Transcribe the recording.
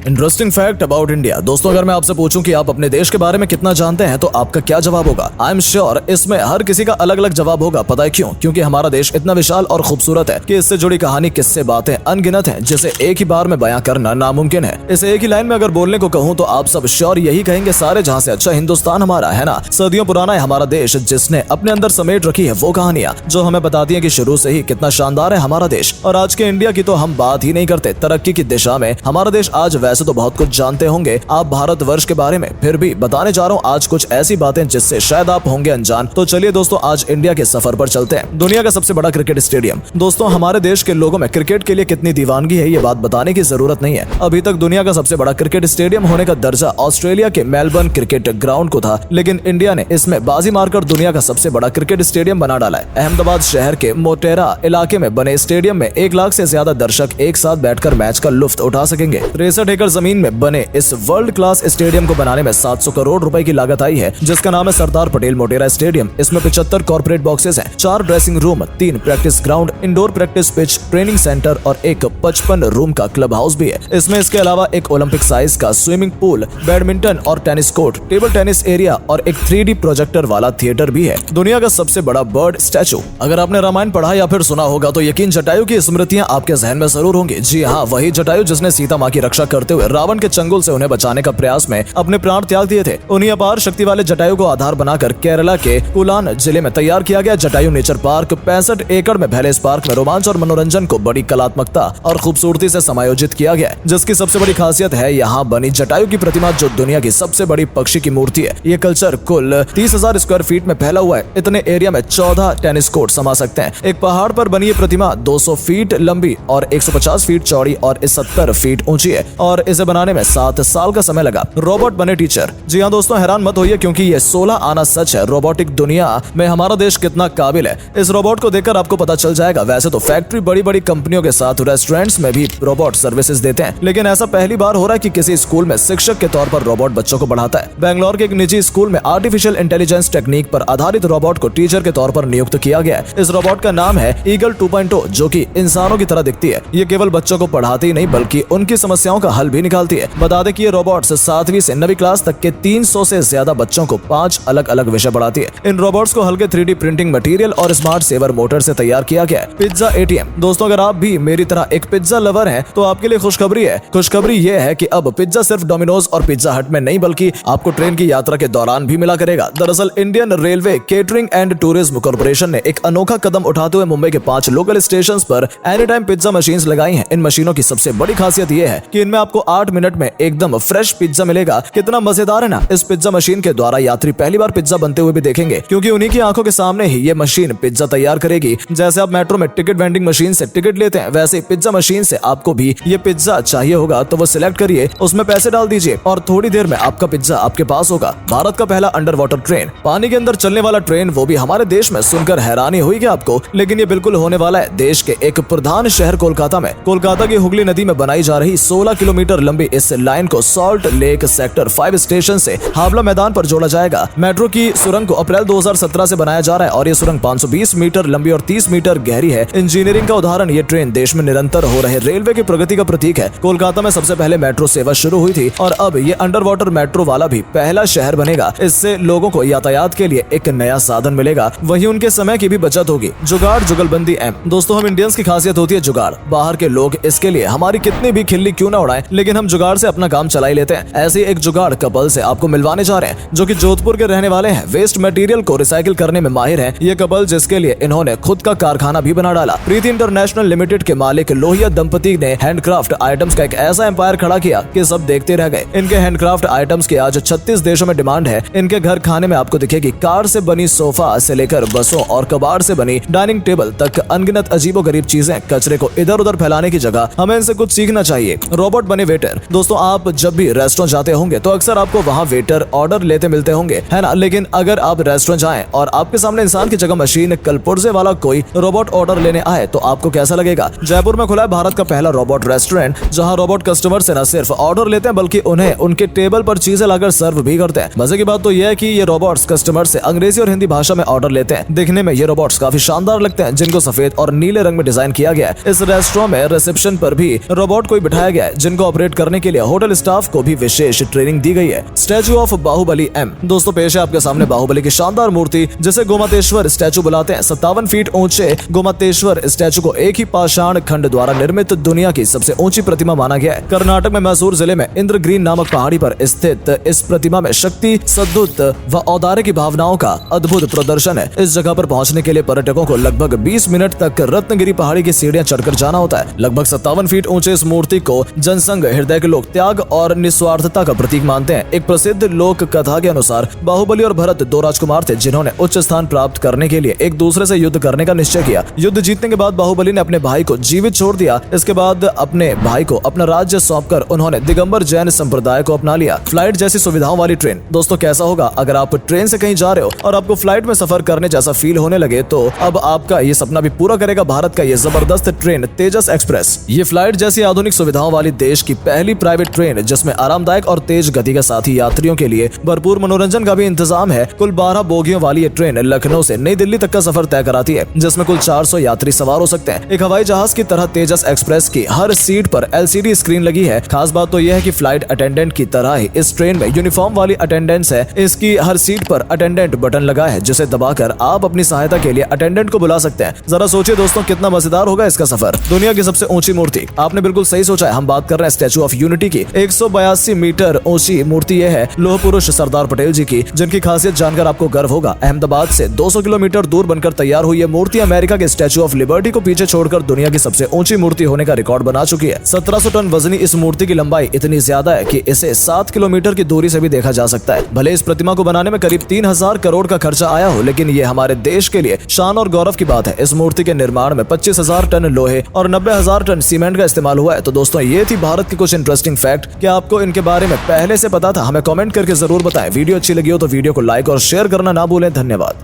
Interesting fact about India. दोस्तों, अगर मैं आपसे पूछूं कि आप अपने देश के बारे में कितना जानते हैं तो आपका क्या जवाब होगा? आई एम श्योर इसमें हर किसी का अलग अलग जवाब होगा। पता है क्यों? क्योंकि हमारा देश इतना विशाल और खूबसूरत है कि इससे जुड़ी कहानी, किस्से, बातें अनगिनत हैं, जिसे एक ही बार में बयां करना नामुमकिन है। इसे एक ही लाइन में अगर बोलने को कहूँ तो आप सब श्योर यही कहेंगे, सारे जहां से अच्छा हिंदुस्तान हमारा है ना। सदियों पुराना है हमारा देश, जिसने अपने अंदर समेट रखी है वो कहानियां जो हमें बताती है कि शुरू से ही कितना शानदार है हमारा देश। और आज के इंडिया की तो हम बात ही नहीं करते। तरक्की की दिशा में हमारा देश आज वैसे तो बहुत कुछ जानते होंगे आप भारतवर्ष के बारे में, फिर भी बताने जा रहा हूँ आज कुछ ऐसी बातें जिससे शायद आप होंगे अनजान। तो चलिए दोस्तों, आज इंडिया के सफर पर चलते हैं। दुनिया का सबसे बड़ा क्रिकेट स्टेडियम। दोस्तों, हमारे देश के लोगों में क्रिकेट के लिए कितनी दीवानगी है ये बात बताने की जरूरत नहीं है। अभी तक दुनिया का सबसे बड़ा क्रिकेट स्टेडियम होने का दर्जा ऑस्ट्रेलिया के मेलबर्न क्रिकेट ग्राउंड को था, लेकिन इंडिया ने इसमें बाजी मारकर दुनिया का सबसे बड़ा क्रिकेट स्टेडियम बना डाला है। अहमदाबाद शहर के मोटेरा इलाके में बने स्टेडियम में 1 लाख से ज्यादा दर्शक एक साथ बैठकर मैच का लुफ्त उठा सकेंगे। 63 एकड़ जमीन में बने इस वर्ल्ड क्लास स्टेडियम को बनाने में 700 करोड़ रुपए की लागत आई है, जिसका नाम है सरदार पटेल मोटेरा स्टेडियम। इसमें 75 कॉर्पोरेट बॉक्सेस हैं, 4 dressing room, 3 practice ground, indoor practice pitch, training centre और एक 55 रूम का क्लब हाउस भी है। इसमें इसके अलावा एक ओलंपिक साइज का स्विमिंग पूल, बैडमिंटन और tennis court, table tennis area और एक 3D प्रोजेक्टर वाला थिएटर भी है। दुनिया का सबसे बड़ा बर्ड स्टैचू। अगर आपने रामायण पढ़ा या फिर सुना होगा तो यकीन जटायु की स्मृतियां आपके जहन में जरूर होंगी। जी हाँ, वही जटायु जिसने सीता माँ की रक्षा करते हुए रावण के चंगुल से उन्हें बचाने का प्रयास में अपने प्राण त्याग दिए थे। उन्हीं अपार शक्ति वाले जटायु को आधार बनाकर केरला के कुलान जिले में तैयार किया गया जटायु नेचर पार्क 65 एकड़ में फैले इस पार्क में रोमांच और मनोरंजन को बड़ी कलात्मकता और खूबसूरती से समायोजित किया गया है, जिसकी सबसे बड़ी खासियत है यहाँ बनी जटायु की प्रतिमा, जो दुनिया की सबसे बड़ी पक्षी की मूर्ति है। ये कल्चर कुल 30,000 स्क्वायर फीट में फैला हुआ है। इतने एरिया में 14 टेनिस कोर्ट समा सकते हैं। एक पहाड़ पर बनी ये प्रतिमा 200 फीट लंबी और 150 फीट चौड़ी और 70 फीट ऊंची है, और इसे बनाने में 7 साल का समय लगा। रोबोट बने टीचर। जी हाँ दोस्तों, हैरान मत होइए क्योंकि ये 16 आना सच है। रोबोटिक दुनिया में हमारा देश कितना काबिल है, इस रोबोट को देखकर आपको पता चल जाएगा। वैसे तो फैक्ट्री बड़ी बड़ी कंपनियों के साथ रेस्टोरेंट्स में भी रोबोट सर्विसेज देते हैं, लेकिन ऐसा पहली बार हो रहा है कि किसी स्कूल में शिक्षक के तौर पर रोबोट बच्चों को पढ़ाता है। बेंगलोर के एक निजी स्कूल में आर्टिफिशियल इंटेलिजेंस टेक्निक पर आधारित रोबोट को टीचर के तौर पर नियुक्त किया गया है। इस रोबोट का नाम है ईगल 2.0, जो कि इंसानों की तरह दिखती है। ये केवल बच्चों को पढ़ाती ही नहीं बल्कि उनकी समस्याओं का हल भी निकालती है। बता दें कि ये रोबोट्स 7वीं से 9वीं क्लास तक के 300 से ज्यादा बच्चों को 5 अलग अलग विषय पढ़ाती है। इन रोबोट्स को हल्के 3D प्रिंटिंग मटेरियल और स्मार्ट सेवर मोटर से तैयार किया गया है। Pizza ATM। दोस्तों, अगर आप भी मेरी तरह एक पिज्जा लवर हैं तो आपके लिए खुशखबरी है। खुशखबरी ये है कि अब पिज्जा सिर्फ डोमिनोज और पिज्जा हट में नहीं बल्कि आपको ट्रेन की यात्रा के दौरान भी मिला करेगा। दरअसल Indian railway catering and tourism corporation ने एक अनोखा कदम उठाते हुए मुंबई के 5 लोकल स्टेशंस पर एनी टाइम पिज्जा मशीन्स लगाई हैं। इन मशीनों की सबसे बड़ी खासियत ये है कि इनमें आपको 8 मिनट में एकदम फ्रेश पिज्जा मिलेगा। कितना मजेदार है ना। इस पिज्जा मशीन के द्वारा यात्री पहली बार पिज्जा बनते हुए भी देखेंगे, क्योंकि उन्हीं की आंखों के सामने ही ये मशीन पिज्जा तैयार करेगी। जैसे आप मेट्रो में टिकट वेंडिंग मशीन से टिकट लेते हैं, वैसे पिज्जा मशीन से आपको भी ये पिज्जा चाहिए होगा तो वो सिलेक्ट करिए, उसमें पैसे डाल दीजिए और थोड़ी देर में आपका पिज्जा आपके पास होगा। भारत का पहला अंडर वाटर ट्रेन, पानी के अंदर चलने वाला ट्रेन, वो भी हमारे देश में। सुनकर हैरानी हुई क्या आपको? लेकिन ये बिल्कुल होने वाला है देश के एक प्रधान शहर कोलकाता में। कोलकाता की हुगली नदी में बनाई जा रही 16 किलोमीटर लंबी इस लाइन को सॉल्ट लेक सेक्टर 5 स्टेशन से हावड़ा मैदान पर जोड़ा जाएगा। मेट्रो की सुरंग को अप्रैल 2017 से बनाया जा रहा है और ये सुरंग 520 मीटर लंबी और 30 मीटर गहरी है। इंजीनियरिंग का उदाहरण ये ट्रेन देश में निरंतर हो रहे रेलवे की प्रगति का प्रतीक है। कोलकाता में सबसे पहले मेट्रो सेवा शुरू हुई थी और अब ये अंडर वाटर मेट्रो वाला भी पहला शहर बनेगा। इससे लोगों को यातायात के लिए एक नया साधन मिलेगा, वहीं उनके समय की भी बचत होगी। जुगाड़ जुगलबंदी एम। दोस्तों, हम इंडियंस की खासियत होती है जुगाड़। बाहर के लोग इसके लिए हमारी कितनी भी खिल्ली क्यों ना उड़ाएं, लेकिन हम जुगाड़ से अपना काम चला ही लेते हैं। ऐसे एक जुगाड़ कपल से आपको मिलवाने जा रहे हैं जो कि जोधपुर के रहने वाले हैं। वेस्ट मटेरियल को रिसाइकिल करने में माहिर है ये कपल, जिसके लिए इन्होंने खुद का कारखाना भी बना डाला। प्रीति इंटरनेशनल लिमिटेड के मालिक लोहिया दंपति ने हैंडक्राफ्ट आइटम्स का एक ऐसा एम्पायर खड़ा किया कि सब देखते रह गए। इनके हैंडक्राफ्ट आइटम्स की आज 36 देशों में डिमांड है। इनके घर खाने में आपको दिखेगी कार से बनी सोफा से लेकर बसों और कबाड़ से बनी डाइनिंग टेबल तक अनगिनत अजीबोगरीब चीजें। कचरे को इधर उधर फैलाने की जगह हमें इनसे कुछ सीखना चाहिए। रोबोट बने वेटर। दोस्तों, आप जब भी रेस्टोरेंट जाते होंगे तो अक्सर आपको वहाँ वेटर ऑर्डर लेते मिलते होंगे, है ना। लेकिन अगर आप रेस्टोरेंट जाएं और आपके सामने इंसान की जगह मशीन कलपुर्जे वाला कोई रोबोट ऑर्डर लेने आए तो आपको कैसा लगेगा? जयपुर में खुला है भारत का पहला रोबोट रेस्टोरेंट, जहां रोबोट कस्टमर से न सिर्फ ऑर्डर लेते हैं बल्कि उन्हें उनके टेबल पर चीजें लाकर सर्व भी करते हैं। मजे की बात तो यह है कि ये रोबोट्स कस्टमर से अंग्रेजी और हिंदी भाषा में ऑर्डर लेते हैं। दिखने में ये रोबोट्स काफी शानदार लगते हैं, जिनको सफेद और नीले रंग में डिजाइन किया गया है। इस रेस्टोरेंट में रिसेप्शन पर भी रोबोट को बिठाया गया है, जिनको ऑपरेट करने के लिए होटल स्टाफ को भी विशेष ट्रेनिंग दी गई है। स्टैचू ऑफ बाहुबली एम। दोस्तों पेश है आपके सामने बाहुबली की शानदार मूर्ति जिसे गोमतेश्वर स्टैचू बुलाते हैं। 57 फीट ऊंचे गोमतेश्वर स्टैचू को एक ही पाषाण खंड द्वारा निर्मित दुनिया की सबसे ऊंची प्रतिमा माना गया है। कर्नाटक में मैसूर जिले में इंद्रग्रीन नामक पहाड़ी पर स्थित इस प्रतिमा में शक्ति, सद्बुद्ध व औदार्य की भावनाओं का अद्भुत प्रदर्शन है। इस जगह पर पहुंचने के लिए पर्यटकों को लगभग 20 मिनट तक रत्नगिरी पहाड़ी की सीढ़ियां चढ़कर जाना होता है। लगभग 57 फीट ऊंचे इस मूर्ति को जनसंघ हृदय के लोग त्याग और निस्वार्थता का प्रतीक मानते हैं। एक प्रसिद्ध लोक कथा के अनुसार बाहुबली और भरत दो राजकुमार थे जिन्होंने उच्च स्थान प्राप्त करने के लिए एक दूसरे से युद्ध करने का निश्चय किया। युद्ध जीतने के बाद बाहुबली ने अपने भाई को जीवित छोड़ दिया। इसके बाद अपने भाई को अपना राज्य सौंपकर उन्होंने दिगंबर जैन संप्रदाय को अपना लिया। फ्लाइट जैसी सुविधाओं वाली ट्रेन। दोस्तों कैसा होगा अगर आप ट्रेन से कहीं जा रहे हो और आपको फ्लाइट में सफर करने जैसा फील होने लगे, तो अब आपका ये सपना भी पूरा करेगा भारत का ये जबरदस्त ट्रेन तेजस एक्सप्रेस। ये फ्लाइट जैसी आधुनिक सुविधाओं वाली देश की पहली प्राइवेट ट्रेन जिसमें आरामदायक और तेज गति के साथ ही यात्रियों के लिए भरपूर मनोरंजन का भी इंतजाम है। कुल 12 बोगियों वाली ये ट्रेन लखनऊ से नई दिल्ली तक का सफर तय कराती है जिसमें कुल 400 यात्री सवार हो सकते हैं। एक हवाई जहाज की तरह तेजस एक्सप्रेस की हर सीट पर LCD स्क्रीन लगी है। खास बात तो यह है कि फ्लाइट अटेंडेंट की तरह ही इस ट्रेन में यूनिफॉर्म वाली अटेंडेंस है। इसकी हर सीट पर अटेंडेंट बटन लगा है जिसे दबाकर आप अपनी सहायता के लिए अटेंडेंट को बुला सकते हैं। जरा सोचिए दोस्तों कितना मजेदार होगा इसका सफर। दुनिया की सबसे ऊंची मूर्ति। आपने बिल्कुल सही सोचा है, हम बात कर रहे हैं स्टैचू ऑफ यूनिटी की। 182 मीटर ऊंची मूर्ति यह है लोह पुरुष सरदार पटेल जी की, जिनकी खासियत जानकर आपको गर्व होगा। अहमदाबाद से 200 किलोमीटर दूर बनकर तैयार हुई ये मूर्ति अमेरिका के स्टैचू ऑफ लिबर्टी को पीछे छोड़कर दुनिया की सबसे ऊंची मूर्ति होने का रिकॉर्ड बना चुकी है। 1700 टन वजनी इस मूर्ति की लंबाई इतनी ज्यादा है कि इसे 7 किलोमीटर की दूरी से भी देखा जा सकता है। भले इस प्रतिमा को बनाने में करीब 3000 करोड़ का खर्चा आया हो, लेकिन ये हमारे देश के लिए शान और गौरव की बात है। इस मूर्ति के निर्माण में 25,000 टन लोहे और 90,000 टन सीमेंट का इस्तेमाल हुआ है। तो दोस्तों ये थी भारत की कुछ इंटरेस्टिंग फैक्ट। क्या आपको इनके बारे में पहले से पता था? हमें कमेंट करके जरूर बताएं। वीडियो अच्छी लगी हो तो वीडियो को लाइक और शेयर करना ना भूलें। धन्यवाद।